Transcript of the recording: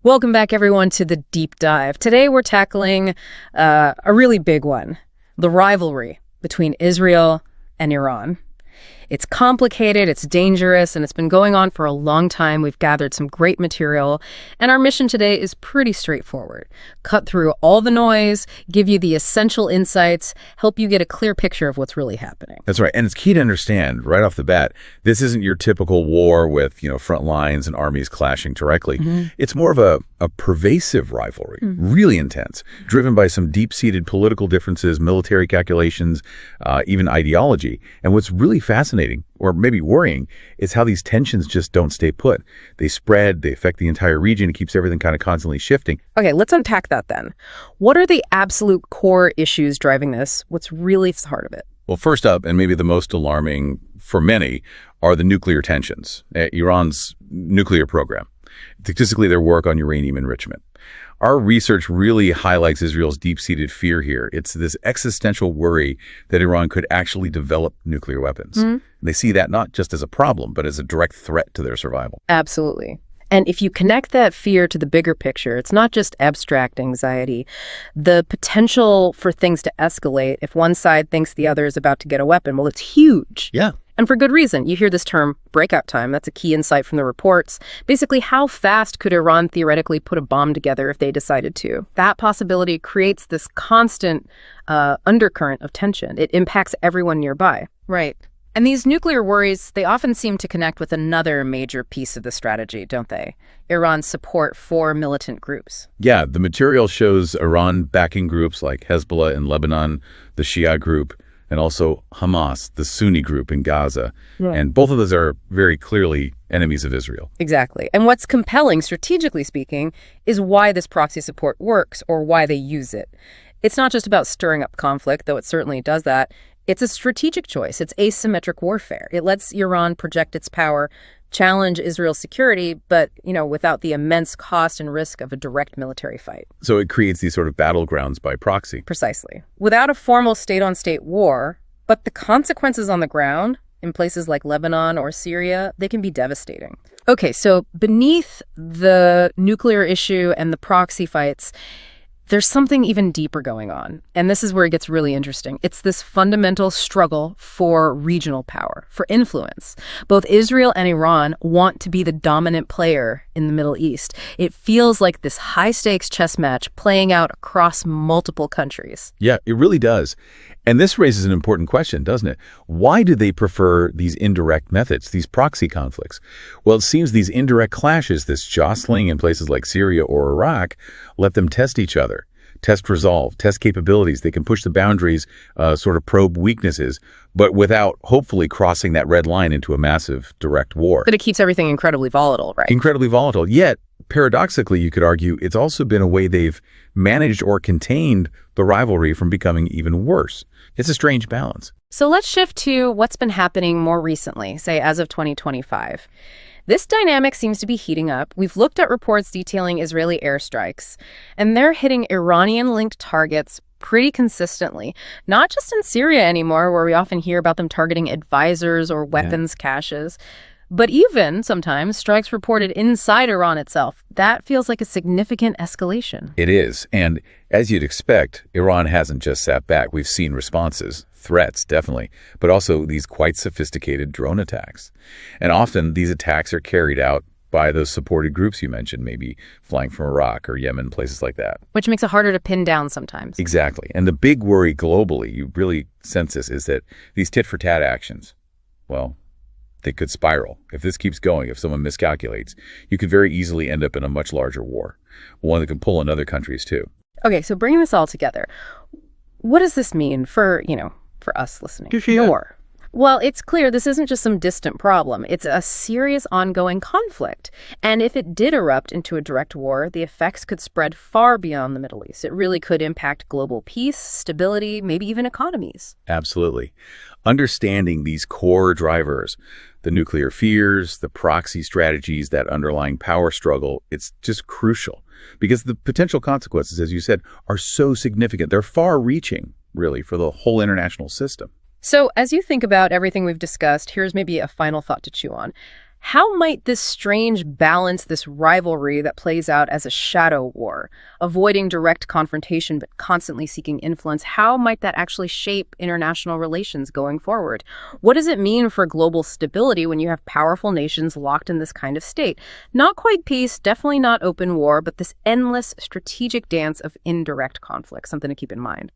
Welcome back, everyone, to the Deep Dive. Today, we're tackling a really big one, the rivalry between Israel and Iran. It's complicated, it's dangerous, and it's been going on for a long time. We've gathered some great material, and our mission today is pretty straightforward. Cut through all the noise, give you the essential insights, help you get a clear picture of what's really happening. That's right, and it's key to understand right off the bat, this isn't your typical war with, front lines and armies clashing directly. It's more of a pervasive rivalry, really intense, driven by some deep-seated political differences, military calculations, even ideology. And what's really fascinating, or maybe worrying, is how these tensions just don't stay put. They spread, they affect the entire region, it keeps everything kind of constantly shifting. Okay, let's unpack that then. What are the absolute core issues driving this? What's really the heart of it? Well, first up, and maybe the most alarming for many, are the nuclear tensions, Iran's nuclear program, specifically their work on uranium enrichment. Our research really highlights Israel's deep-seated fear here. It's this existential worry that Iran could actually develop nuclear weapons. They see that not just as a problem, but as a direct threat to their survival. Absolutely. And if you connect that fear to the bigger picture, it's not just abstract anxiety. The potential for things to escalate if one side thinks the other is about to get a weapon, well, it's huge. Yeah. And for good reason. You hear this term breakout time. That's a key insight from the reports. Basically, how fast could Iran theoretically put a bomb together if they decided to? That possibility creates this constant undercurrent of tension. It impacts everyone nearby. Right. And these nuclear worries, they often seem to connect with another major piece of the strategy, don't they? Iran's support for militant groups. Yeah, the material shows Iran backing groups like Hezbollah in Lebanon, the Shia group, and also Hamas, the Sunni group in Gaza. Right. And both of those are very clearly enemies of Israel. Exactly. And what's compelling, strategically speaking, is why this proxy support works or why they use it. It's not just about stirring up conflict, though it certainly does that. It's a strategic choice. It's asymmetric warfare. It lets Iran project its power, challenge Israel's security, but, without the immense cost and risk of a direct military fight. So it creates these sort of battlegrounds by proxy. Precisely. Without a formal state-on-state war, but the consequences on the ground in places like Lebanon or Syria, they can be devastating. Okay, so beneath the nuclear issue and the proxy fights, there's something even deeper going on, and this is where it gets really interesting. It's this fundamental struggle for regional power, for influence. Both Israel and Iran want to be the dominant player in the Middle East. It feels like this high-stakes chess match playing out across multiple countries. Yeah, it really does. And this raises an important question, doesn't it? Why do they prefer these indirect methods, these proxy conflicts? Well, it seems these indirect clashes, this jostling in places like Syria or Iraq, let them test each other, test resolve, test capabilities. They can push the boundaries, sort of probe weaknesses, but without hopefully crossing that red line into a massive direct war. But it keeps everything incredibly volatile, right? Incredibly volatile. Yet, paradoxically, you could argue it's also been a way they've managed or contained the rivalry from becoming even worse. It's a strange balance. So let's shift to what's been happening more recently, say as of 2025. This dynamic seems to be heating up. We've looked at reports detailing Israeli airstrikes, and they're hitting Iranian-linked targets pretty consistently, not just in Syria anymore, where we often hear about them targeting advisors or weapons caches, but even sometimes strikes reported inside Iran itself. That feels like a significant escalation. It is. And as you'd expect, Iran hasn't just sat back. We've seen responses, threats, definitely, but also these quite sophisticated drone attacks. And often these attacks are carried out by those supported groups you mentioned, maybe flying from Iraq or Yemen, places like that. Which makes it harder to pin down sometimes. Exactly. And the big worry globally, you really sense this, is that these tit-for-tat actions, well, they could spiral. If this keeps going, if someone miscalculates, you could very easily end up in a much larger war, one that can pull in other countries too. Okay, so bringing this all together, what does this mean for us listening? War. Well, it's clear this isn't just some distant problem. It's a serious ongoing conflict. And if it did erupt into a direct war, the effects could spread far beyond the Middle East. It really could impact global peace, stability, maybe even economies. Absolutely. Understanding these core drivers, the nuclear fears, the proxy strategies, that underlying power struggle, it's just crucial because the potential consequences, as you said, are so significant. They're far-reaching, really, for the whole international system. So as you think about everything we've discussed, here's maybe a final thought to chew on. How might this strange balance, this rivalry that plays out as a shadow war, avoiding direct confrontation but constantly seeking influence, how might that actually shape international relations going forward? What does it mean for global stability when you have powerful nations locked in this kind of state? Not quite peace, definitely not open war, but this endless strategic dance of indirect conflict, something to keep in mind.